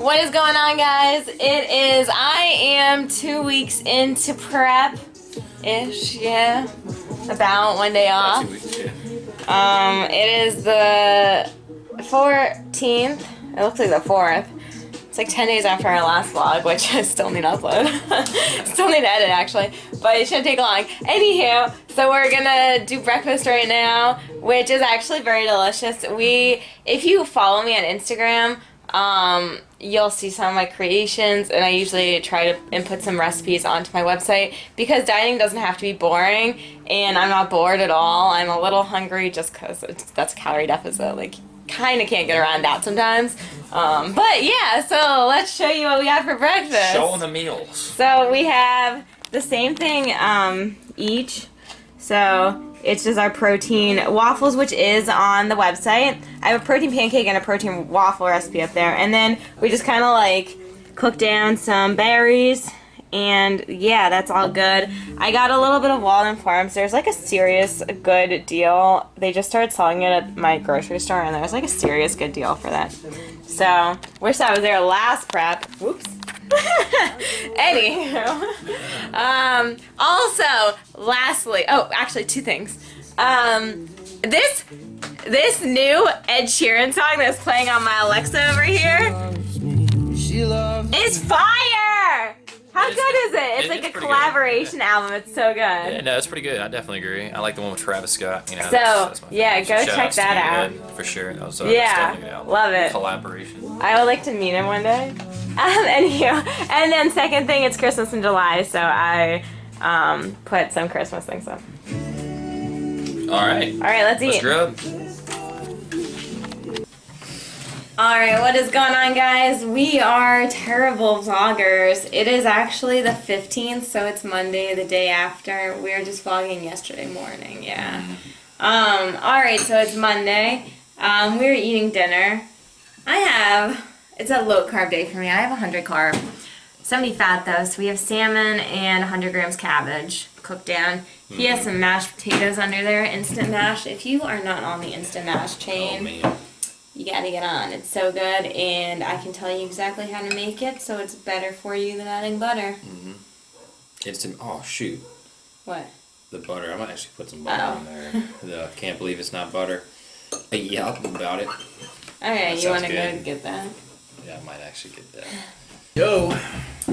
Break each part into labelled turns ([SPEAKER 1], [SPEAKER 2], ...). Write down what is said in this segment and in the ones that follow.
[SPEAKER 1] What is going on, guys? I am 2 weeks into prep-ish, yeah. About one day off.
[SPEAKER 2] 2 weeks, yeah.
[SPEAKER 1] It is the 14th. It looks like the 4th. It's like 10 days after our last vlog, which I still need to upload. Still need to edit, actually. But it shouldn't take long. Anywho, so we're gonna do breakfast right now, which is actually very delicious. If you follow me on Instagram, you'll see some of my creations, and I usually try to input some recipes onto my website because dieting doesn't have to be boring, and I'm not bored at all. I'm a little hungry just because that's a calorie deficit. Like, kind of can't get around that sometimes. But yeah, so let's show you what we got for breakfast.
[SPEAKER 2] Showing the meals.
[SPEAKER 1] So we have the same thing each. So it's just our protein waffles, which is on the website. I have a protein pancake and a protein waffle recipe up there. And then we just kind of like cook down some berries. And yeah, that's all good. I got a little bit of Walden Farms. There's like a serious good deal. They just started selling it at my grocery store, and there's like a serious good deal for that. So, wish I was there last prep. Whoops. Anywho. Also, lastly, actually two things. This new Ed Sheeran song that's playing on my Alexa over here is fire! How good is it? It's like a collaboration album. It's so good.
[SPEAKER 2] Yeah, no, it's pretty good. I definitely agree. I like the one with Travis Scott. You know,
[SPEAKER 1] So,
[SPEAKER 2] that's my
[SPEAKER 1] yeah,
[SPEAKER 2] favorite.
[SPEAKER 1] go
[SPEAKER 2] Shout
[SPEAKER 1] check
[SPEAKER 2] outs
[SPEAKER 1] that
[SPEAKER 2] to you,
[SPEAKER 1] out.
[SPEAKER 2] Ed, for sure. That was,
[SPEAKER 1] Yeah, love it.
[SPEAKER 2] Collaboration.
[SPEAKER 1] I would like to meet him one day. Anywho, and then second thing, it's Christmas in July, so I put some Christmas things up.
[SPEAKER 2] All right.
[SPEAKER 1] All right, let's eat.
[SPEAKER 2] Let's grub.
[SPEAKER 1] Alright, what is going on, guys? We are terrible vloggers. It is actually the 15th, so it's Monday, the day after. We were just vlogging yesterday morning, yeah. Alright, so it's Monday. We were eating dinner. It's a low carb day for me. I have 100 carb. 70 fat though, so we have salmon and 100 grams cabbage cooked down. He has some mashed potatoes under there, instant mash. If you are not on the instant mash chain,
[SPEAKER 2] man.
[SPEAKER 1] you gotta get on. It's so good, and I can tell you exactly how to make it, so it's better for you than adding butter.
[SPEAKER 2] Oh shoot.
[SPEAKER 1] What?
[SPEAKER 2] The butter. I might actually put some butter on there. Can't believe it's not butter. Yeah, about it.
[SPEAKER 1] Okay, you wanna
[SPEAKER 2] good.
[SPEAKER 1] go get that?
[SPEAKER 2] Yeah, I might actually get that. Yo.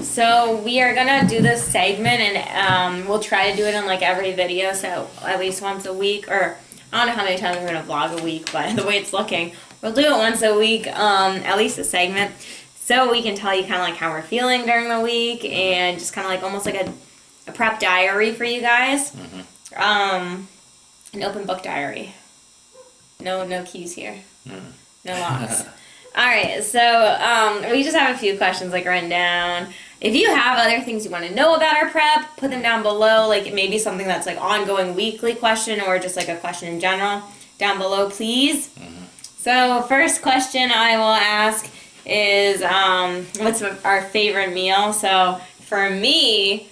[SPEAKER 1] So we are gonna do this segment, and we'll try to do it in like every video, so at least once a week, or I don't know how many times we're gonna vlog a week, but the way it's looking, we'll do it once a week, at least a segment, so we can tell you kind of like how we're feeling during the week, and just kind of like almost like a prep diary for you guys. An open book diary. No keys here. No locks. Alright, so we just have a few questions like written down. If you have other things you want to know about our prep, put them down below, like maybe something that's like ongoing weekly question or just like a question in general down below, please. So first question I will ask is what's our favorite meal? So for me,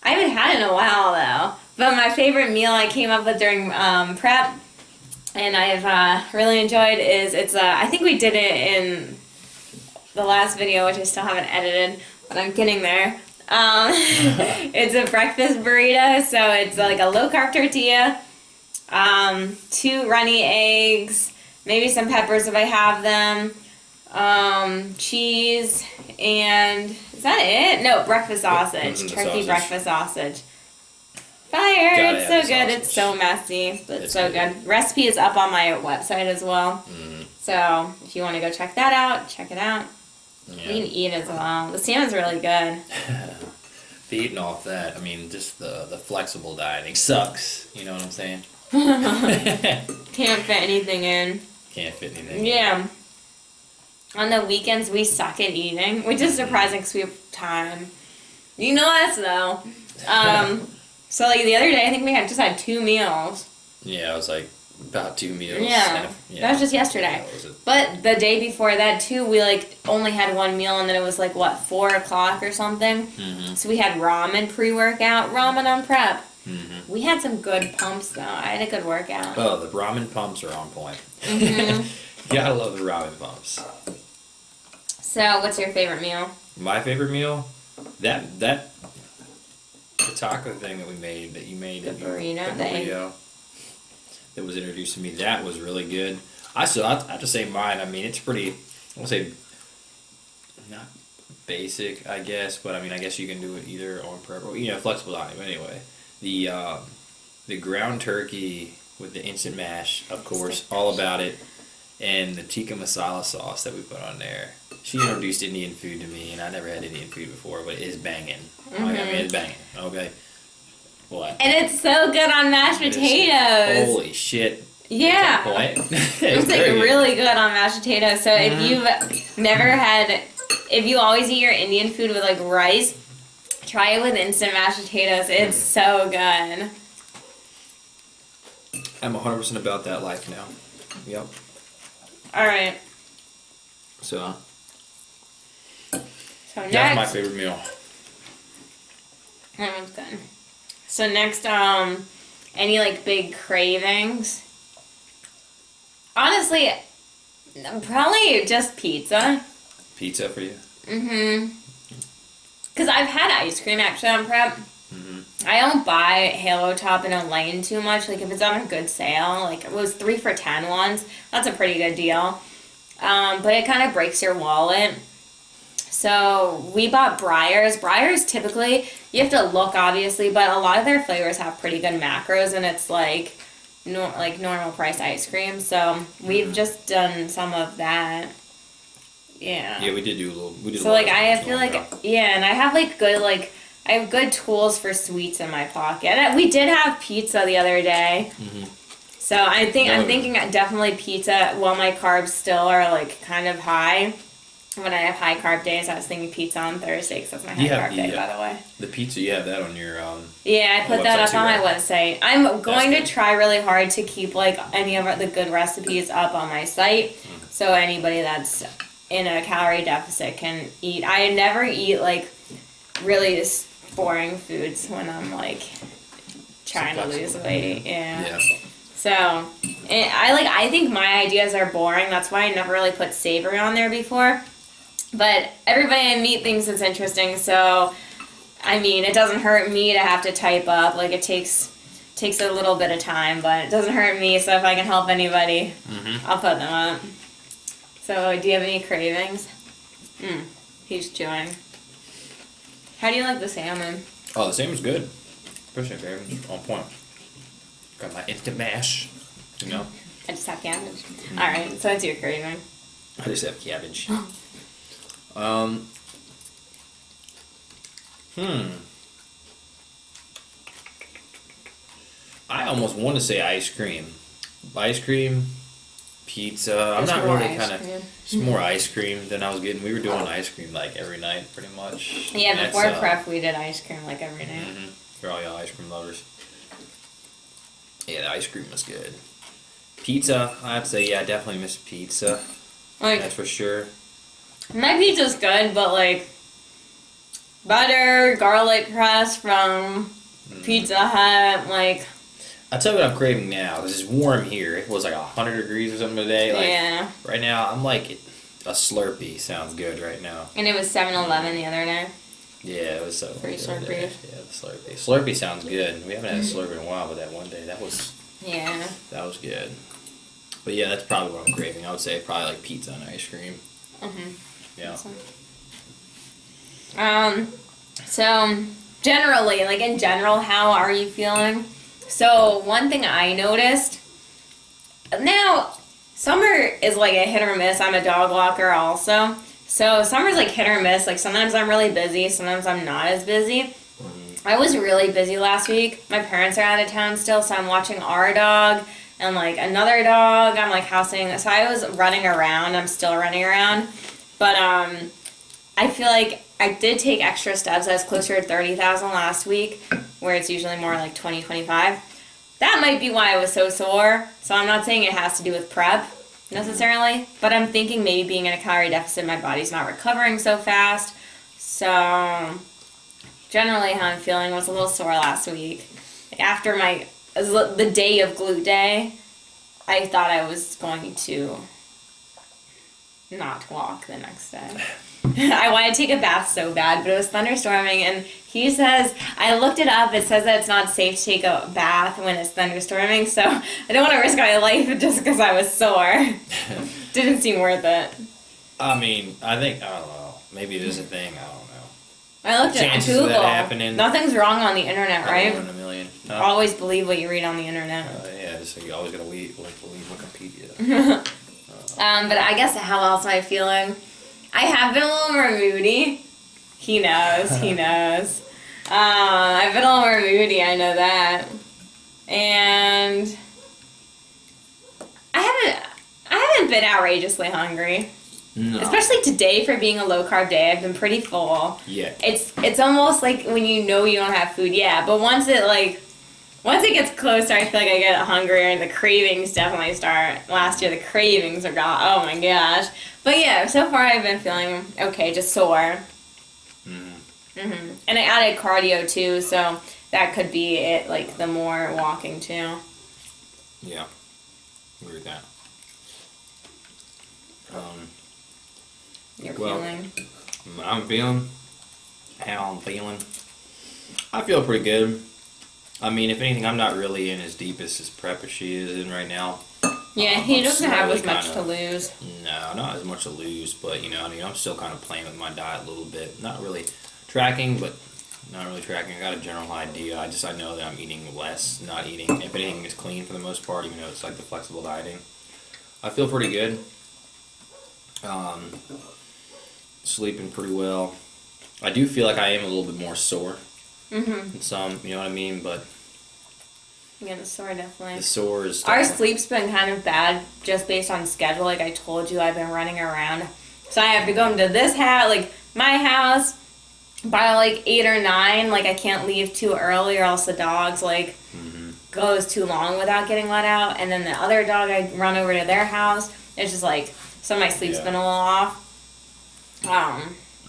[SPEAKER 1] I haven't had it in a while though, but my favorite meal I came up with during prep and I've really enjoyed is I think we did it in the last video, which I still haven't edited, but I'm getting there. It's a breakfast burrito, so it's like a low-carb tortilla, 2 runny eggs, maybe some peppers if I have them, cheese, and is that it? No, breakfast sausage, turkey breakfast sausage. Fire! It's so good. It's so messy, but it's so good. Recipe is up on my website as well. So if you want to go check that out, check it out. Yeah. You can eat as well. The salmon's really good.
[SPEAKER 2] Feeding off that, I mean, just the flexible dieting sucks. You know what I'm saying?
[SPEAKER 1] Can't fit anything in.
[SPEAKER 2] Can't fit anything
[SPEAKER 1] in. On the weekends, we suck at eating, which is surprising because we have time. You know us, though. So, like, the other day, I think we just had 2 meals.
[SPEAKER 2] Yeah, it was like about 2 meals.
[SPEAKER 1] Yeah, that was just yesterday. But the day before that, too, we, like, only had 1 meal, and then it was, like, what, 4 o'clock or something? So we had ramen pre-workout, ramen on prep. We had some good pumps, though. I had a good workout.
[SPEAKER 2] Oh, the ramen pumps are on point. You gotta love the ramen pumps.
[SPEAKER 1] So, what's your favorite meal?
[SPEAKER 2] My favorite meal, that the taco thing that we made, that you made,
[SPEAKER 1] The burrito, the egg.
[SPEAKER 2] burrito that was introduced to me, that was really good. I have to say mine. I mean, it's pretty. I won't say not basic, I guess, but I mean, I guess you can do it either on prep or flexible dining. But anyway, the ground turkey with the instant mash, of course, all about it, and the tikka masala sauce that we put on there. She introduced Indian food to me, and I never had Indian food before, but it is banging.
[SPEAKER 1] Mm-hmm.
[SPEAKER 2] Like, I mean, it's banging. Okay, what?
[SPEAKER 1] And it's so good on mashed potatoes.
[SPEAKER 2] Holy shit!
[SPEAKER 1] Yeah. It's like really good on mashed potatoes. So if you've never had, if you always eat your Indian food with like rice, try it with instant mashed potatoes. It's so good.
[SPEAKER 2] I'm 100% about that life now. Yep.
[SPEAKER 1] All right.
[SPEAKER 2] So
[SPEAKER 1] next,
[SPEAKER 2] that's my favorite meal.
[SPEAKER 1] that one's good. So next, any like big cravings? Honestly, probably just pizza.
[SPEAKER 2] Pizza for you?
[SPEAKER 1] Because I've had ice cream actually on prep. I don't buy Halo Top and Elaine too much. Like if it's on a good sale, like it was 3 for $10 once. That's a pretty good deal. But it kind of breaks your wallet. So we bought Breyers. Breyers typically, you have to look obviously, but a lot of their flavors have pretty good macros, and it's like normal price ice cream. So we've just done some of that. Yeah.
[SPEAKER 2] Yeah, we did do a little. We did.
[SPEAKER 1] So like I feel like and I have like good I have good tools for sweets in my pocket. And we did have pizza the other day. So I'm thinking definitely pizza while my carbs still are like kind of high. When I have high carb days, I was thinking pizza on Thursday because that's my high carb day, by the way.
[SPEAKER 2] The pizza, you have that on your
[SPEAKER 1] Yeah, I put that up on my website. I'm going to try really hard to keep like any of the good recipes up on my site, so anybody that's in a calorie deficit can eat. I never eat like really boring foods when I'm like trying to lose weight. Yeah. So, I think my ideas are boring. That's why I never really put savory on there before. But everybody I meet thinks it's interesting, so I mean, it doesn't hurt me to have to type up. Like it takes a little bit of time, but it doesn't hurt me. So if I can help anybody, I'll put them up. So, do you have any cravings? He's chewing. How do you like the salmon?
[SPEAKER 2] Oh, the salmon's good. Especially if on point. Got my instant mash. You know?
[SPEAKER 1] I just have cabbage. Alright, so that's your craving.
[SPEAKER 2] I just have cabbage. I almost want to say ice cream. Ice cream, pizza. I'm not really kind of. It's more ice cream than I was getting. We were doing ice cream like every night, pretty much.
[SPEAKER 1] Yeah, before prep we did ice cream like every night.
[SPEAKER 2] For all y'all ice cream lovers. Yeah, the ice cream was good. Pizza, I'd say, yeah, I definitely miss pizza.
[SPEAKER 1] Like,
[SPEAKER 2] that's for sure.
[SPEAKER 1] My pizza's good, but like butter, garlic crust from Pizza Hut, like.
[SPEAKER 2] I'll tell you what I'm craving now, because it's warm here. It was like 100 degrees or something today. Like,
[SPEAKER 1] yeah.
[SPEAKER 2] Right now, I'm like, a Slurpee sounds good right now.
[SPEAKER 1] And it was 7-Eleven the other day.
[SPEAKER 2] Yeah, it was so
[SPEAKER 1] Free Slurpee.
[SPEAKER 2] Yeah, the Slurpee. Slurpee sounds good. We haven't had a Slurpee in a while, but that one day, that was...
[SPEAKER 1] Yeah.
[SPEAKER 2] That was good. But yeah, that's probably what I'm craving. I would say probably like pizza and ice cream. Yeah.
[SPEAKER 1] So, generally, like in general, how are you feeling? So, one thing I noticed, now, summer is like a hit or miss. I'm a dog walker also. So, summer's like hit or miss. Like, sometimes I'm really busy, sometimes I'm not as busy. I was really busy last week. My parents are out of town still, so I'm watching our dog and like another dog. I'm like housing. So, I was running around. I'm still running around. But, I feel like I did take extra steps. I was closer to 30,000 last week, where it's usually more like 20, 25. That might be why I was so sore. So I'm not saying it has to do with prep necessarily, but I'm thinking maybe being in a calorie deficit, my body's not recovering so fast. So generally how I'm feeling was a little sore last week. After the day of glute day, I thought I was going to not to walk the next day. I want to take a bath so bad, but it was thunderstorming, and he says, I looked it up, it says that it's not safe to take a bath when it's thunderstorming, so I don't want to risk my life just because I was sore. Didn't seem worth it.
[SPEAKER 2] I mean, I don't know. Maybe it is a thing. I don't know.
[SPEAKER 1] I looked at
[SPEAKER 2] Chances of
[SPEAKER 1] Google.
[SPEAKER 2] that happening.
[SPEAKER 1] Nothing's wrong on the internet, right?
[SPEAKER 2] 1 in a million. No.
[SPEAKER 1] Always believe what you read on the internet.
[SPEAKER 2] Yeah, just you always gotta believe Wikipedia.
[SPEAKER 1] But I guess how else am I feeling? I have been a little more moody. He knows. He knows. I've been a little more moody. I know that. And I haven't been outrageously hungry.
[SPEAKER 2] No.
[SPEAKER 1] Especially today for being a low carb day. I've been pretty full.
[SPEAKER 2] Yeah.
[SPEAKER 1] It's almost like when you know you don't have food. Yeah, but once it gets closer, I feel like I get hungrier and the cravings definitely start. Last year the cravings are gone. Oh my gosh. But yeah, so far I've been feeling okay, just sore. And I added cardio too, so that could be it, like the more walking too.
[SPEAKER 2] Yeah. Agree with that.
[SPEAKER 1] You're
[SPEAKER 2] Well,
[SPEAKER 1] feeling?
[SPEAKER 2] I'm feeling how I'm feeling. I feel pretty good. I mean, if anything, I'm not really in as deep as prep as she is in right now.
[SPEAKER 1] Yeah, he
[SPEAKER 2] I'm
[SPEAKER 1] doesn't have as
[SPEAKER 2] slowly
[SPEAKER 1] much to
[SPEAKER 2] kinda-
[SPEAKER 1] lose.
[SPEAKER 2] No, not as much to lose, but I mean, I'm still kind of playing with my diet a little bit. Not really tracking, but not really tracking. I got a general idea. I know that I'm eating less, not eating. If anything is clean for the most part, even though it's like the flexible dieting. I feel pretty good. Sleeping pretty well. I do feel like I am a little bit more sore. Than some, you know what I mean? But
[SPEAKER 1] Yeah, the sore definitely.
[SPEAKER 2] the sore is
[SPEAKER 1] Our
[SPEAKER 2] definitely-
[SPEAKER 1] sleep's been kind of bad just based on schedule. Like I told you, I've been running around. So I have to go into this house, like my house, by like 8 or 9. Like I can't leave too early or else the dogs like goes too long without getting let out. And then the other dog, I run over to their house. It's just like, so my sleep's
[SPEAKER 2] Yeah.
[SPEAKER 1] been a little off.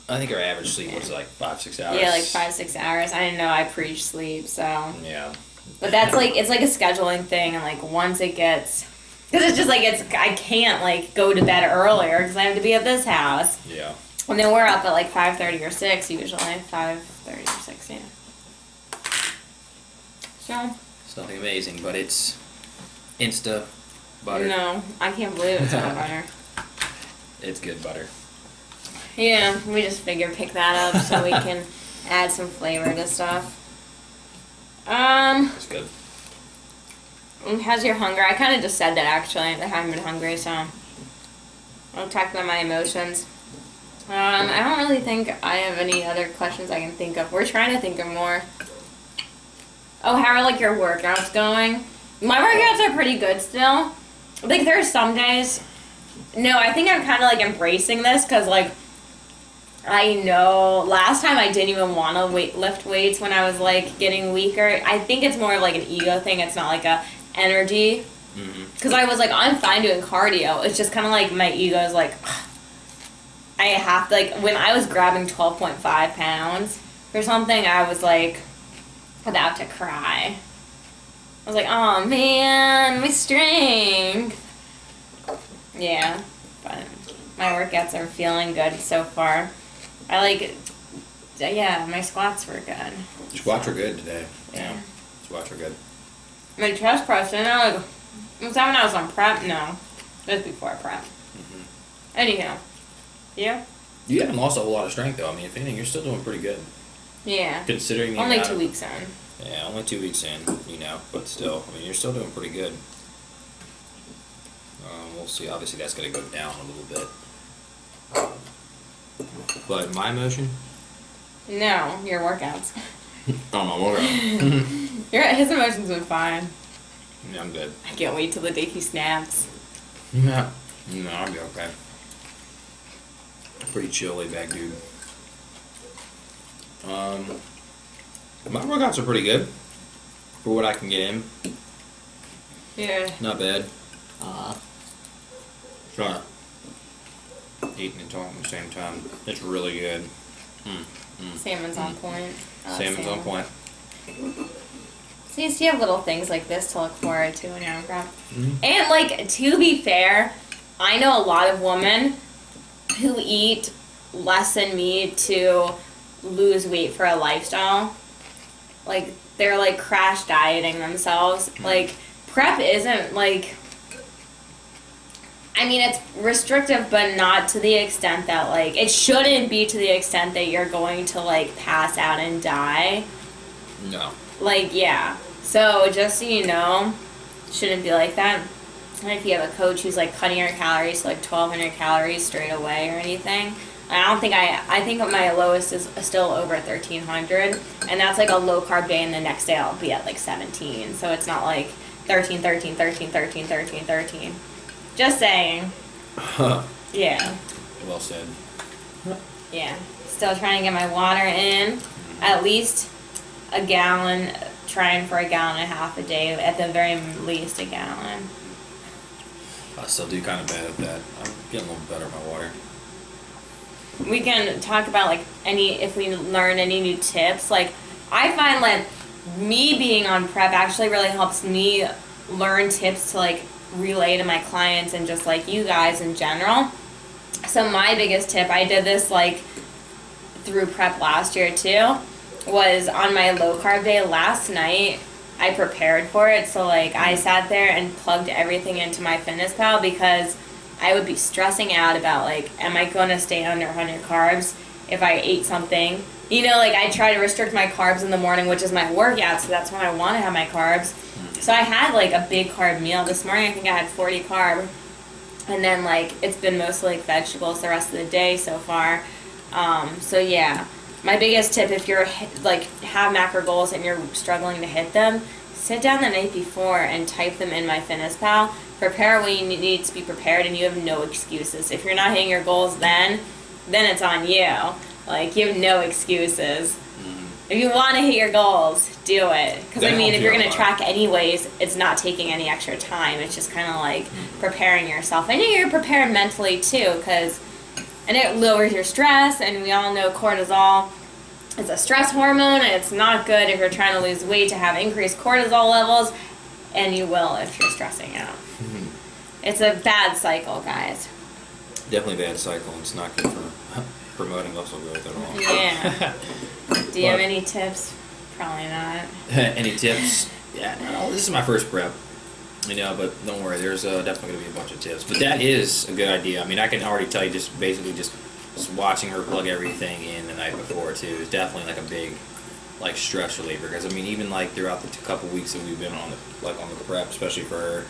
[SPEAKER 2] I think our average sleep was like 5-6 hours.
[SPEAKER 1] Yeah, like 5-6 hours. I didn't know I preach sleep, so.
[SPEAKER 2] Yeah.
[SPEAKER 1] But that's like, it's like a scheduling thing, and like once it gets, because it's just like, I can't like go to bed earlier because I have to be at this house.
[SPEAKER 2] Yeah.
[SPEAKER 1] And then we're up at like 5:30 or 6 usually. 5:30 or 6, yeah. So.
[SPEAKER 2] It's nothing amazing, but it's Insta butter.
[SPEAKER 1] No, I can't believe it's not butter.
[SPEAKER 2] It's good butter.
[SPEAKER 1] Yeah, we just figured pick that up so we can add some flavor to stuff.
[SPEAKER 2] It's good.
[SPEAKER 1] How's your hunger? I kind of just said that actually. I haven't been hungry, so I'll talk about my emotions. I don't really think I have any other questions I can think of. We're trying to think of more. Oh, how are like your workouts going? My workouts are pretty good still. Like there's some days. No, I think I'm kind of like embracing this because like I know last time I didn't even want to lift weights when I was like getting weaker. I think it's more of like an ego thing. It's not like a energy. Because I was like, I'm fine doing cardio. It's just kind of like my ego is like, I have to, like, when I was grabbing 12.5 pounds or something, I was like about to cry. I was like, oh man, my strength. Yeah, but my workouts are feeling good so far. I like, yeah, my squats were good.
[SPEAKER 2] Squats are good today.
[SPEAKER 1] Yeah.
[SPEAKER 2] Squats are good.
[SPEAKER 1] My chest press, and I like, was that when I was on prep? No, that was before prep. Anyhow, yeah?
[SPEAKER 2] You haven't lost a whole lot of strength though. I mean, if anything, you're still doing pretty good.
[SPEAKER 1] Yeah.
[SPEAKER 2] Considering the
[SPEAKER 1] Only
[SPEAKER 2] amount
[SPEAKER 1] 2
[SPEAKER 2] of-
[SPEAKER 1] weeks in.
[SPEAKER 2] Yeah, only 2 weeks in, but still, I mean, you're still doing pretty good. We'll see. Obviously, that's going to go down a little bit. But my emotion?
[SPEAKER 1] No, your workouts.
[SPEAKER 2] Oh, my workout.
[SPEAKER 1] His emotions been fine.
[SPEAKER 2] Yeah, I'm good.
[SPEAKER 1] I can't wait till the day he snaps.
[SPEAKER 2] No, I'll be okay. Pretty chill, laid back dude. My workouts are pretty good for what I can get in.
[SPEAKER 1] Yeah.
[SPEAKER 2] Not bad. Trying to eating and talking at the same time. It's really good.
[SPEAKER 1] Salmon's on point. I like
[SPEAKER 2] Salmon's on
[SPEAKER 1] salmon.
[SPEAKER 2] point.
[SPEAKER 1] So you have little things like this to look forward to when you're on prep. And like, to be fair, I know a lot of women who eat less than me to lose weight for a lifestyle. Like, they're like crash dieting themselves. Like, prep isn't like, I mean, it's restrictive, but not to the extent that, like, it shouldn't be to the extent that you're going to, like, pass out and die.
[SPEAKER 2] No.
[SPEAKER 1] Like, yeah. So, just so you know, shouldn't be like that. And if you have a coach who's, like, cutting your calories to, like, 1,200 calories straight away or anything, I don't think I think my lowest is still over 1,300. And that's, like, a low-carb day, and the next day I'll be at, like, 17. So, it's not, like, 13, 13, 13, 13, 13, 13. Just saying. Yeah.
[SPEAKER 2] Well said.
[SPEAKER 1] Yeah. Still trying to get my water in. At least a gallon. Trying for a gallon and a half a day. At the very least, a gallon.
[SPEAKER 2] I still do kind of bad at that. I'm getting a little better at my water.
[SPEAKER 1] We can talk about, like, if we learn any new tips. Like, I find that me being on prep actually really helps me learn tips to, like, relay to my clients and just, like, you guys in general. So my biggest tip, I did this, like, through prep last year too, was on my low carb day last night, I prepared for it. So, like, I sat there and plugged everything into my FitnessPal because I would be stressing out about, like, am I going to stay under 100 carbs if I ate something? You know, like, I try to restrict my carbs in the morning, which is my workout, so that's when I want to have my carbs. So I had, like, a big carb meal. This morning I think I had 40 carb. And then, like, it's been mostly, like, vegetables the rest of the day so far. So, yeah. My biggest tip, if you're, like, have macro goals and you're struggling to hit them, sit down the night before and type them in my FitnessPal. Prepare when you need to be prepared, and you have no excuses. If you're not hitting your goals then it's on you. Like, you have no excuses. If you want to hit your goals, do it. Because, I mean, if you're going to track anyways, it's not taking any extra time. It's just kind of like preparing yourself. I know you're prepared mentally, too, and it lowers your stress, and we all know cortisol is a stress hormone, and it's not good if you're trying to lose weight to have increased cortisol levels, and you will if you're stressing out. It's a bad cycle, guys.
[SPEAKER 2] Definitely a bad cycle. It's not good for promoting muscle growth at all.
[SPEAKER 1] Yeah. Do you have any tips? Probably not.
[SPEAKER 2] Any tips? Yeah, no, this is my first prep. You know, but don't worry, there's definitely going to be a bunch of tips. But that is a good idea. I mean, I can already tell you just basically just watching her plug everything in the night before, too, is definitely like a big, like, stress reliever. Because, I mean, even, like, throughout the couple weeks that we've been on the prep, especially for her,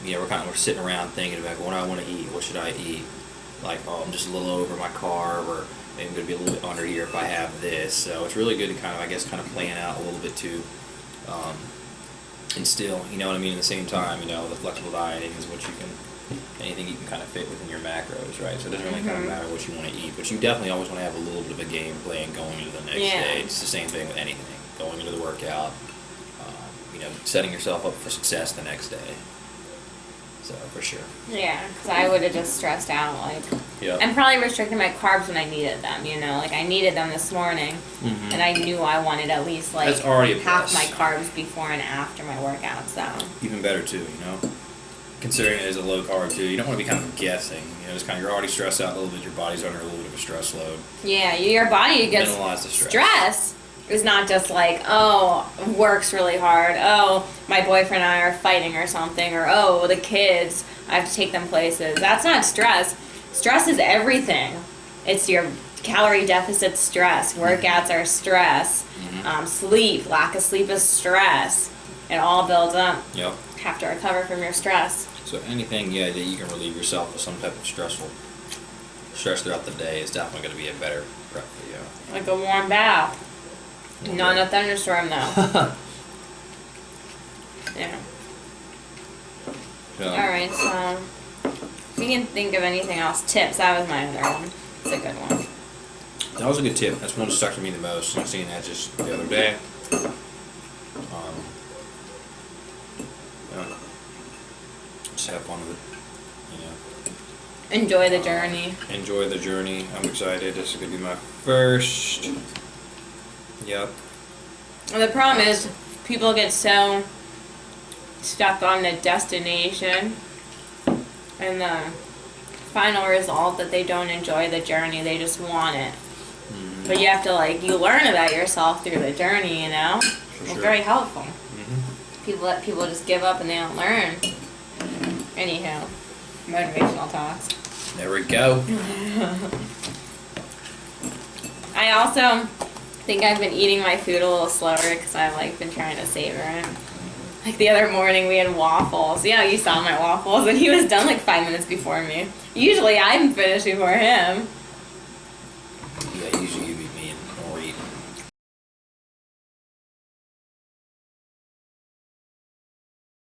[SPEAKER 2] you know, we're sitting around thinking about what I want to eat, what should I eat? Like, oh, I'm just a little over my carb, or maybe I'm going to be a little bit under here if I have this. So it's really good to kind of plan out a little bit too. And still, you know what I mean, at the same time, you know, the flexible dieting is what you can, anything you can kind of fit within your macros, right? So it doesn't really kind of matter what you want to eat, but you definitely always want to have a little bit of a game plan going into the next day. It's the same thing with anything, going into the workout, you know, setting yourself up for success the next day. So, for sure.
[SPEAKER 1] Yeah, because I would have just stressed out, like,
[SPEAKER 2] Yep.
[SPEAKER 1] I'm probably restricting my carbs when I needed them, you know, like, I needed them this morning, and I knew I wanted at least, like,
[SPEAKER 2] That's already a
[SPEAKER 1] half
[SPEAKER 2] plus.
[SPEAKER 1] my carbs before and after my workout, so.
[SPEAKER 2] Even better too, you know. Considering it is a low carb too, you don't want to be kind of guessing. You know, just kind of you're already stressed out a little bit. Your body's under a little bit of a stress load.
[SPEAKER 1] Yeah, your body gets
[SPEAKER 2] Minimize the stress.
[SPEAKER 1] stress. It's not just like, oh, work's really hard. Oh, my boyfriend and I are fighting or something. Or, oh, the kids, I have to take them places. That's not stress. Stress is everything. It's your calorie deficit stress. Workouts are stress. Sleep, lack of sleep is stress. It all builds up.
[SPEAKER 2] Yep.
[SPEAKER 1] Have to recover from your stress.
[SPEAKER 2] So anything, that you can relieve yourself of some type of stress throughout the day is definitely going to be a better prep for you.
[SPEAKER 1] Like a warm bath. Not in a thunderstorm, though. Yeah. Alright, so if you can think of anything else, tips, that was my other one. It's a good one.
[SPEAKER 2] That was a good tip. That's one that stuck to me the most. I seen that just the other day. Yeah. Just have fun with it. You know.
[SPEAKER 1] Enjoy the journey.
[SPEAKER 2] Enjoy the journey. I'm excited. This is gonna be my first. Yep.
[SPEAKER 1] And the problem is, people get so stuck on the destination and the final result that they don't enjoy the journey. They just want it.
[SPEAKER 2] Mhm.
[SPEAKER 1] But you have to you learn about yourself through the journey.
[SPEAKER 2] For
[SPEAKER 1] It's
[SPEAKER 2] sure.
[SPEAKER 1] very helpful.
[SPEAKER 2] Mhm.
[SPEAKER 1] People let people just give up and they don't learn. Anywho, motivational talks.
[SPEAKER 2] There we go.
[SPEAKER 1] I also think I've been eating my food a little slower because I've been trying to savor it. Like the other morning we had waffles. Yeah, you saw my waffles and he was done 5 minutes before me. Usually I'm finished before him.
[SPEAKER 2] Yeah, usually